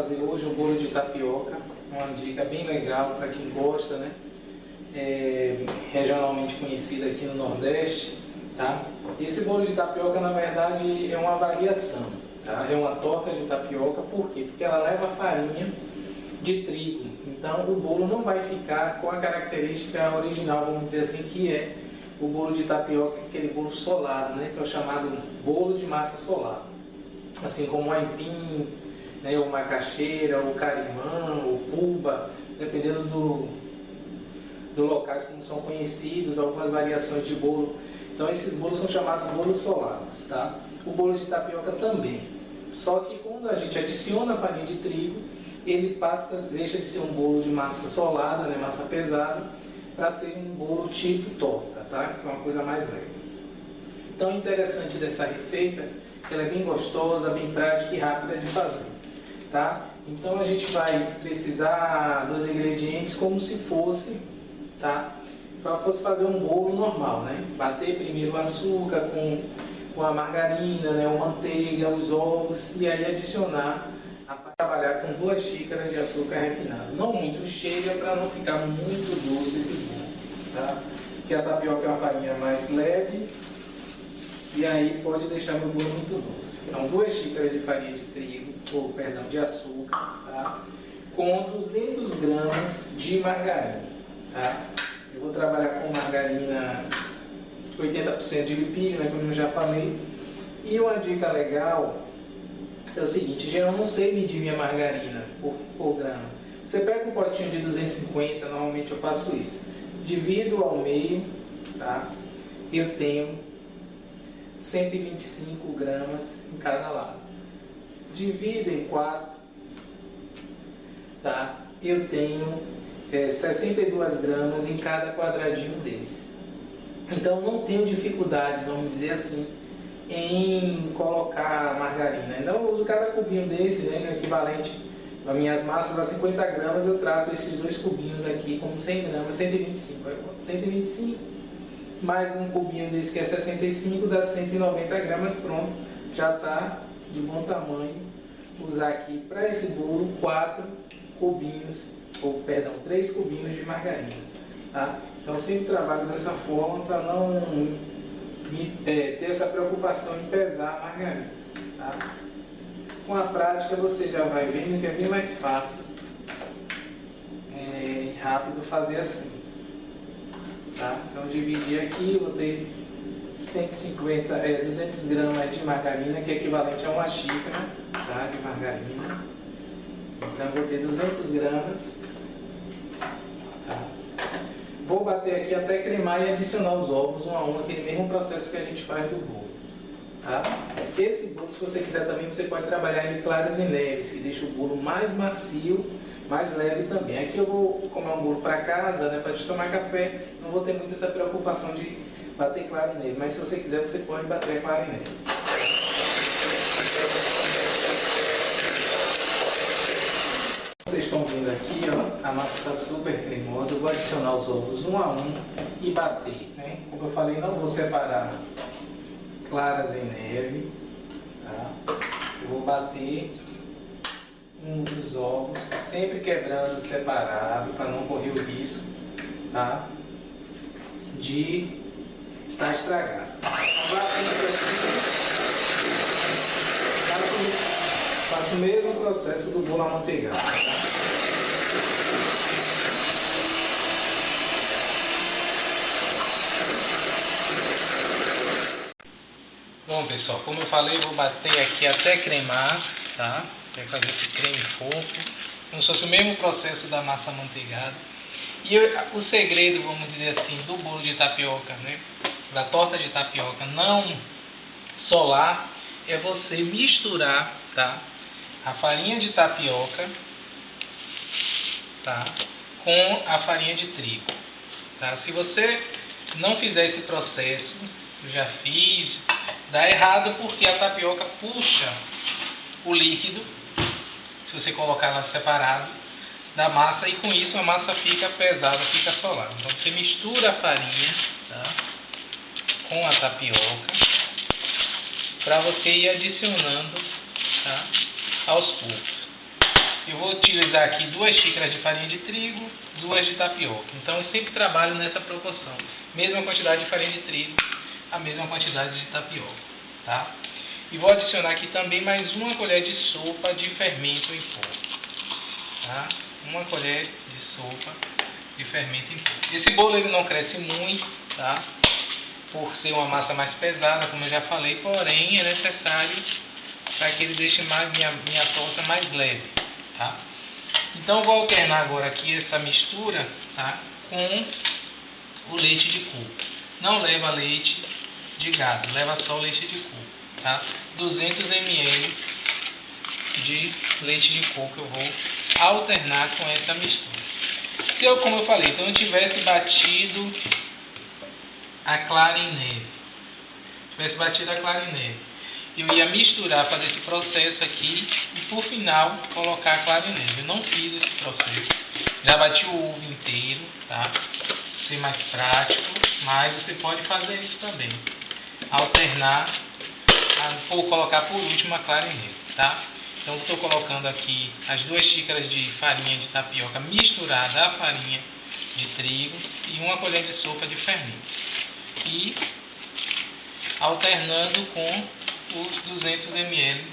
fazer hoje um bolo de tapioca, uma dica bem legal para quem gosta, né? Regionalmente conhecido aqui no Nordeste, tá? Esse bolo de tapioca, na verdade, é uma variação, tá? É uma torta de tapioca, por quê? Porque ela leva farinha de trigo, então o bolo não vai ficar com a característica original, vamos dizer assim, que é o bolo de tapioca, aquele bolo solado, né? Que é o chamado bolo de massa solada, assim como o aipim, né, o macaxeira, o carimã, o puba, dependendo do locais como são conhecidos, algumas variações de bolo. Então esses bolos são chamados bolos solados, tá? O bolo de tapioca também. Só que quando a gente adiciona a farinha de trigo, ele deixa de ser um bolo de massa solada, né, massa pesada, para ser um bolo tipo torta, tá? Que é uma coisa mais leve. Então o interessante dessa receita, que ela é bem gostosa, bem prática e rápida de fazer, tá? Então a gente vai precisar dos ingredientes como se fosse, tá? Para fosse fazer um bolo normal, né? Bater primeiro o açúcar com a margarina, né? A manteiga, os ovos e aí adicionar, trabalhar com 2 xícaras de açúcar refinado. Não muito cheia para não ficar muito doce esse bolo, tá? Porque a tapioca é uma farinha mais leve e aí pode deixar o bolo muito doce. Então 2 xícaras de farinha de trigo, ou perdão, de açúcar, tá? Com 200 gramas de margarina, tá? Eu vou trabalhar com margarina 80% de lipídio, né, como eu já falei. E uma dica legal é o seguinte, eu não sei medir minha margarina por grama. Você pega um potinho de 250, normalmente eu faço isso. Divido ao meio, tá? Eu tenho 125 gramas em cada lado. Divido em 4, tá? Eu tenho 62 gramas em cada quadradinho desse. Então não tenho dificuldade, vamos dizer assim, em colocar margarina. Então eu uso cada cubinho desse, né, equivalente a minhas massas a 50 gramas, eu trato esses 2 cubinhos aqui como 100 gramas, 125. Eu boto 125, mais um cubinho desse que é 65, dá 190 gramas, pronto, já está de bom tamanho. Usar aqui para esse bolo 3 cubinhos de margarina, tá? Então eu sempre trabalho dessa forma para não ter essa preocupação em pesar a margarina, tá? Com a prática você já vai vendo que é bem mais fácil e rápido fazer assim, tá? Então eu dividi aqui, vou ter 200 gramas de margarina, que é equivalente a 1 xícara, tá, de margarina. Então eu vou ter 200 gramas. Tá. Vou bater aqui até cremar e adicionar os ovos um a um, aquele mesmo processo que a gente faz do bolo. Tá? Esse bolo, se você quiser também, você pode trabalhar em claras e neves, que deixa o bolo mais macio, mais leve também. Aqui eu vou comer um bolo para casa, né, para gente tomar café, não vou ter muito essa preocupação de bater clara e neve, mas se você quiser, você pode bater clara e neve. Vocês estão vendo aqui, ó, a massa está super cremosa. Eu vou adicionar os ovos um a um e bater, né? Como eu falei, não vou separar claras em neve, tá? Eu vou bater os ovos, sempre quebrando separado, para não correr o risco, tá, de estar estragado. Faço o mesmo processo do bolo amanteigado. Bom pessoal, como eu falei, vou bater aqui até cremar, tá? Vai fazer esse creme fofo, como se fosse o mesmo processo da massa amanteigada. E o segredo, vamos dizer assim, do bolo de tapioca, né, da torta de tapioca não solar, é você misturar, tá, a farinha de tapioca, tá, com a farinha de trigo, tá? Se você não fizer esse processo, eu já fiz, dá errado porque a tapioca puxa o líquido, se você colocar ela separado da massa, e com isso a massa fica pesada, fica solada. Então você mistura a farinha, tá, com a tapioca, para você ir adicionando, tá, aos poucos. utilizar aqui 2 xícaras de farinha de trigo, 2 de tapioca. Então eu sempre trabalho nessa proporção. Mesma quantidade de farinha de trigo, a mesma quantidade de tapioca. Tá? E vou adicionar aqui também mais 1 colher de sopa de fermento em pó. Tá? 1 colher de sopa de fermento em pó. Esse bolo ele não cresce muito, tá? Por ser uma massa mais pesada, como eu já falei, porém é necessário para que ele deixe minha torta mais leve, tá? Então eu vou alternar agora aqui essa mistura, tá, com o leite de coco. Não leva leite de gado, leva só o leite de coco, tá? 200 ml de leite de coco eu vou alternar com essa mistura. Se eu, como eu falei, então eu tivesse batido a clara em neve, eu ia misturar, fazer esse processo aqui e por final colocar a clara em neve. Eu não fiz esse processo, já bati o ovo inteiro, tá? Ser mais prático, mas você pode fazer isso também, alternar, vou colocar por último a clara em neve, tá? Então estou colocando aqui as 2 xícaras de farinha de tapioca misturada à farinha de trigo e 1 colher de sopa de fermento. E alternando com os 200 ml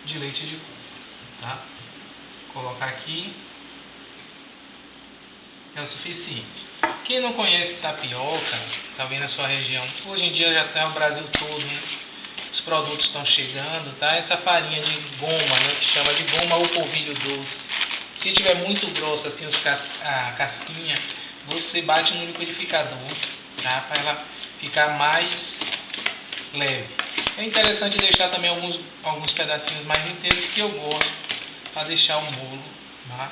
de leite de coco. Tá? Vou colocar aqui. É o suficiente. Quem não conhece tapioca, talvez na sua região, hoje em dia já está o Brasil todo, né? Os produtos estão chegando, tá? Essa farinha de goma, né, que chama de goma ou polvilho doce. Se tiver muito grossa, assim, a casquinha, você bate no liquidificador, tá? Para ela ficar mais leve. É interessante deixar também alguns pedacinhos mais inteiros, que eu gosto, para deixar o bolo, tá,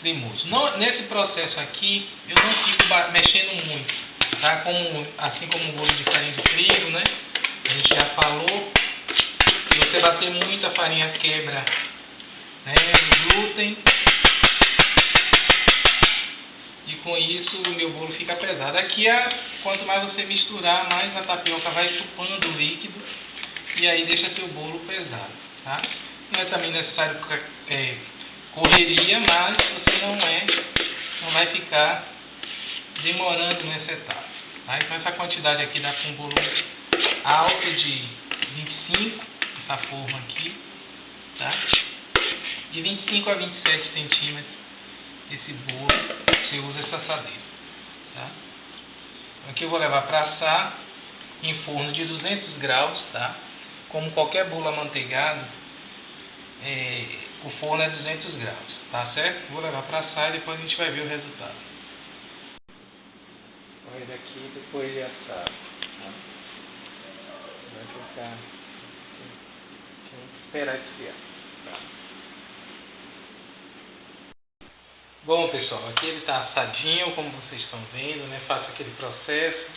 cremoso. Nesse processo aqui, eu não fico mexendo muito, tá? Assim como o bolo de farinha de trigo, né? A gente já falou, se você bater muito, a farinha quebra, né, o glúten, e com isso o meu bolo fica pesado. Aqui, quanto mais você misturar, mais a tapioca vai chupando o líquido, e aí deixa seu bolo pesado, tá? Não é também necessário correria, mas você não vai ficar demorando nessa etapa, tá? Então essa quantidade aqui dá para um bolo alto de 25, essa forma aqui, tá? De 25 a 27 centímetros esse bolo, você usa essa assadeira, tá? Aqui eu vou levar para assar em forno de 200 graus, tá? Como qualquer bolo amanteigado, o forno é 200 graus, tá certo? Vou levar para assar e depois a gente vai ver o resultado. Olha daqui depois de assar, tá? Vai ficar, tem que esperar esfriar, tá? Bom, pessoal, aqui ele está assadinho, como vocês estão vendo, né? Faço aquele processo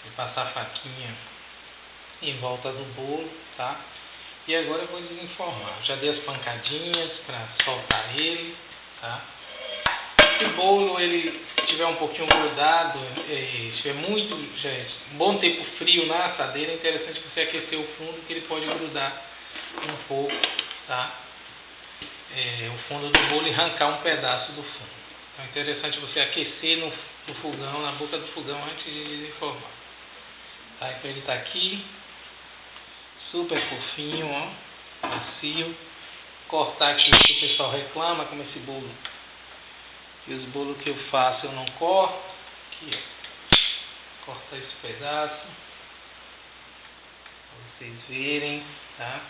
de passar a faquinha em volta do bolo, tá? E agora eu vou desenformar. Já dei as pancadinhas para soltar ele, tá? Se o bolo ele estiver um pouquinho grudado, estiver muito, um bom tempo frio na assadeira, é interessante você aquecer o fundo, que ele pode grudar um pouco, tá? O fundo do bolo e arrancar um pedaço do fundo. Então é interessante você aquecer no fogão, na boca do fogão, antes de desenformar. Tá? Então ele está aqui, super fofinho, ó, macio. Cortar aqui, que o pessoal reclama, como esse bolo. E os bolos que eu faço eu não corto. Aqui, ó. Cortar esse pedaço, para vocês verem, tá?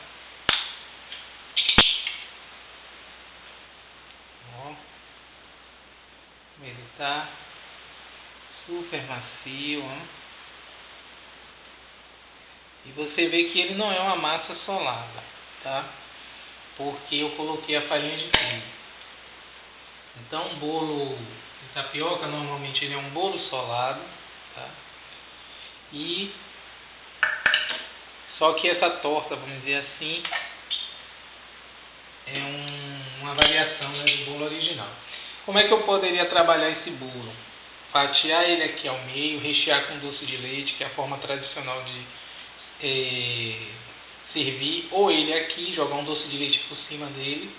Ó. Ele tá super macio, ó. E você vê que ele não é uma massa solada, tá? Porque eu coloquei a farinha de trigo. Então, o bolo de tapioca, normalmente ele é um bolo solado, tá? E só que essa torta, vamos dizer assim, é uma variação, né, do bolo original. Como é que eu poderia trabalhar esse bolo? Fatiar ele aqui ao meio, rechear com doce de leite, que é a forma tradicional de servir, ou ele aqui, jogar um doce de leite por cima dele,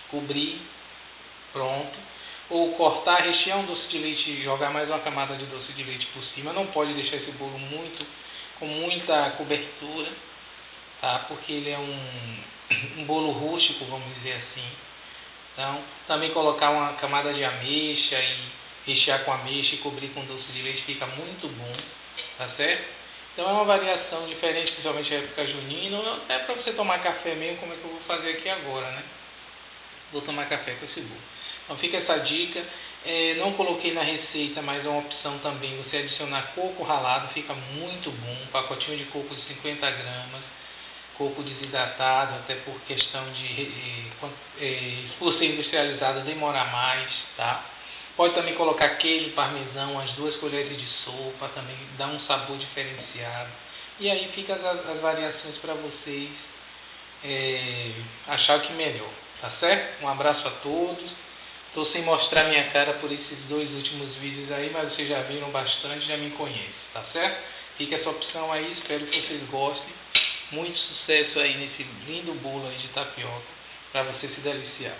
cobrir, pronto. Ou cortar, rechear um doce de leite e jogar mais uma camada de doce de leite por cima. Não pode deixar esse bolo com muita cobertura, tá? Porque ele é um bolo rústico, vamos dizer assim. Então, também colocar uma camada de ameixa e rechear com ameixa e cobrir com doce de leite fica muito bom, tá certo? Então é uma variação diferente, principalmente na época junina, até para você tomar café mesmo, como é que eu vou fazer aqui agora, né? Vou tomar café com esse bolo. Então fica essa dica. Não coloquei na receita, mas é uma opção também você adicionar coco ralado, fica muito bom. Um pacotinho de coco de 50 gramas. Coco desidratado, até por questão por ser industrializado demora mais, tá? Pode também colocar queijo parmesão, as 2 colheres de sopa, também dá um sabor diferenciado. E aí fica as variações para vocês achar o que melhor, tá certo? Um abraço a todos. Estou sem mostrar minha cara por esses 2 últimos vídeos aí, mas vocês já viram bastante, já me conhecem, tá certo? Fica essa opção aí, espero que vocês gostem. Muito sucesso aí nesse lindo bolo aí de tapioca, para você se deliciar.